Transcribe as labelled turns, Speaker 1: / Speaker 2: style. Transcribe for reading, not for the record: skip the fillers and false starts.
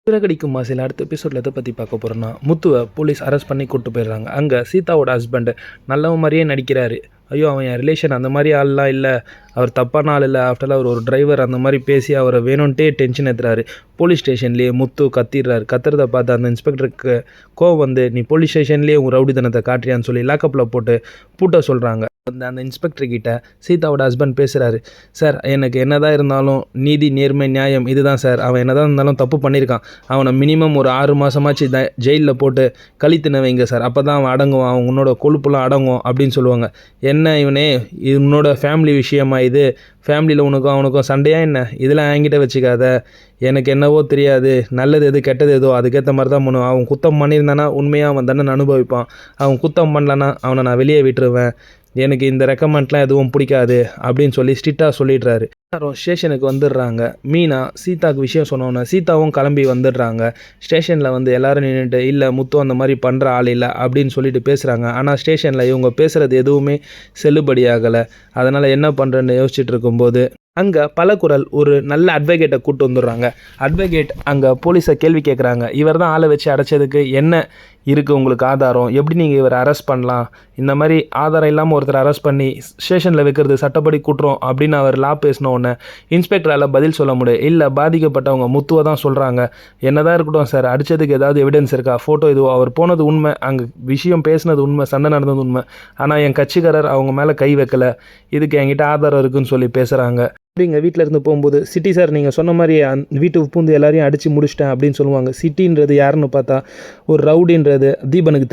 Speaker 1: சிறகடிக்கும் மாசில் அடுத்த எபிசோடில் எதை பற்றி பார்க்க போகிறோன்னா, முத்துவை போலீஸ் அரெஸ்ட் பண்ணி கூப்பிட்டு போயிடுறாங்க. அங்கே சீதாவோட ஹஸ்பண்டு நல்லவன் மாதிரியே நடிக்கிறாரு. ஐயோ, அவன் என் ரிலேஷன் அந்த மாதிரி ஆள்லாம் இல்லை, அவர் தப்பான ஆள் இல்லை, ஆஃப்டர் அவர் ஒரு டிரைவர் அந்த மாதிரி பேசி அவரை வேணும்ன்ட்டே டென்ஷன் ஏற்றுறாரு. போலீஸ் ஸ்டேஷன்லேயே முத்து கத்திடுறாரு. கத்துறதை பார்த்து அந்த இன்ஸ்பெக்டருக்கு கோவம் வந்து, நீ போலீஸ் ஸ்டேஷன்லேயே உங்கள் ரவுடித்தனத்தை காட்டுறியான்னு சொல்லி லாக்கப்பில் போட்டு பூட்ட சொல்கிறாங்க. அந்த இன்ஸ்பெக்டர் கிட்ட சீதாவோட ஹஸ்பண்ட் பேசுகிறாரு. சார், எனக்கு என்னதான் இருந்தாலும் நீதி நேர்மை நியாயம் இதுதான் சார். அவன் என்னதான் இருந்தாலும் தப்பு பண்ணியிருக்கான். அவனை மினிமம் ஒரு 6 மாதமாச்சு ஜெயிலில் போட்டு கழித்துன வைங்க சார். அப்போ தான் அவன் அடங்குவான், அவன் உன்னோட கொழுப்புலாம் அடங்கும் அப்படின்னு சொல்லுவாங்க. என்ன இவனே, இது உன்னோட ஃபேமிலி விஷயமா, இது ஃபேமிலியில் அவனுக்கும் சண்டையா என்ன, இதெல்லாம் என்கிட்ட வச்சுக்காத. எனக்கு என்னவோ தெரியாது, நல்லது எது கெட்டது எதோ அதுக்கேற்ற மாதிரி தான் பண்ணுவான். அவன் குத்தம் பண்ணியிருந்தானா உண்மையாக அவன் தண்டனை அனுபவிப்பான். அவன் குத்தம் பண்ணலன்னா அவனை நான் வெளியே விட்டுருவேன். எனக்கு இந்த ரெக்கமெண்ட்லாம் எதுவும் பிடிக்காது அப்படின்னு சொல்லி ஸ்ட்ரிக்டாக சொல்லிடுறாரு. ஸ்டேஷனுக்கு வந்துடுறாங்க. மீனா சீதாவுக்கு விஷயம் சொன்னோன்னே சீதாவும் கிளம்பி வந்துடுறாங்க. ஸ்டேஷனில் வந்து எல்லோரும் நின்றுட்டு, இல்லை முத்து அந்த மாதிரி பண்ணுற ஆள் இல்லை அப்படின்னு சொல்லிட்டு பேசுகிறாங்க. ஆனால் ஸ்டேஷனில் இவங்க பேசுகிறது எதுவுமே செல்லுபடியாகலை. அதனால் என்ன பண்ணுறேன்னு யோசிச்சுட்டு இருக்கும்போது அங்கே பலகுரல் ஒரு நல்ல அட்வொகேட்டை கூப்பிட்டு வந்துடுறாங்க. அட்வொகேட் அங்கே போலீஸை கேள்வி கேட்குறாங்க. இவர் தான் ஆளை வச்சு அடைச்சதுக்கு என்ன இருக்குது உங்களுக்கு ஆதாரம், எப்படி நீங்கள் இவரை அரெஸ்ட் பண்ணலாம், இந்த மாதிரி ஆதாரம் இல்லாமல் ஒருத்தர் அரெஸ்ட் பண்ணி ஸ்டேஷனில் வைக்கிறது சட்டப்படி குற்றம் அப்படின்னு அவர் லா பேசின உடனே இன்ஸ்பெக்டரால் பதில் சொல்ல முடியும். இல்லை, பாதிக்கப்பட்டவங்க முத்துவை தான் சொல்கிறாங்க. என்னதான் இருக்கட்டும் சார், அடித்ததுக்கு ஏதாவது எவிடன்ஸ் இருக்கா, ஃபோட்டோ இதுவோ, அவர் போனது உண்மை, அங்கே விஷயம் பேசினது உண்மை, சண்டை நடந்தது உண்மை, ஆனால் என் கட்சிக்காரர் அவங்க மேலே கை வைக்கலை, இதுக்கு என்கிட்ட ஆதாரம் இருக்குதுன்னு சொல்லி பேசுகிறாங்க. எங்கள் வீட்டில் இருந்து போகும்போது, சிட்டி சார் நீங்கள் சொன்ன மாதிரி வீட்டுக்கு பூந்து எல்லாரையும் அடித்து முடிச்சிட்டேன் அப்படின்னு சொல்லுவாங்க. சிட்டின்றது யாருன்னு பார்த்தா ஒரு ரவுடின்றது தீபனுக்கு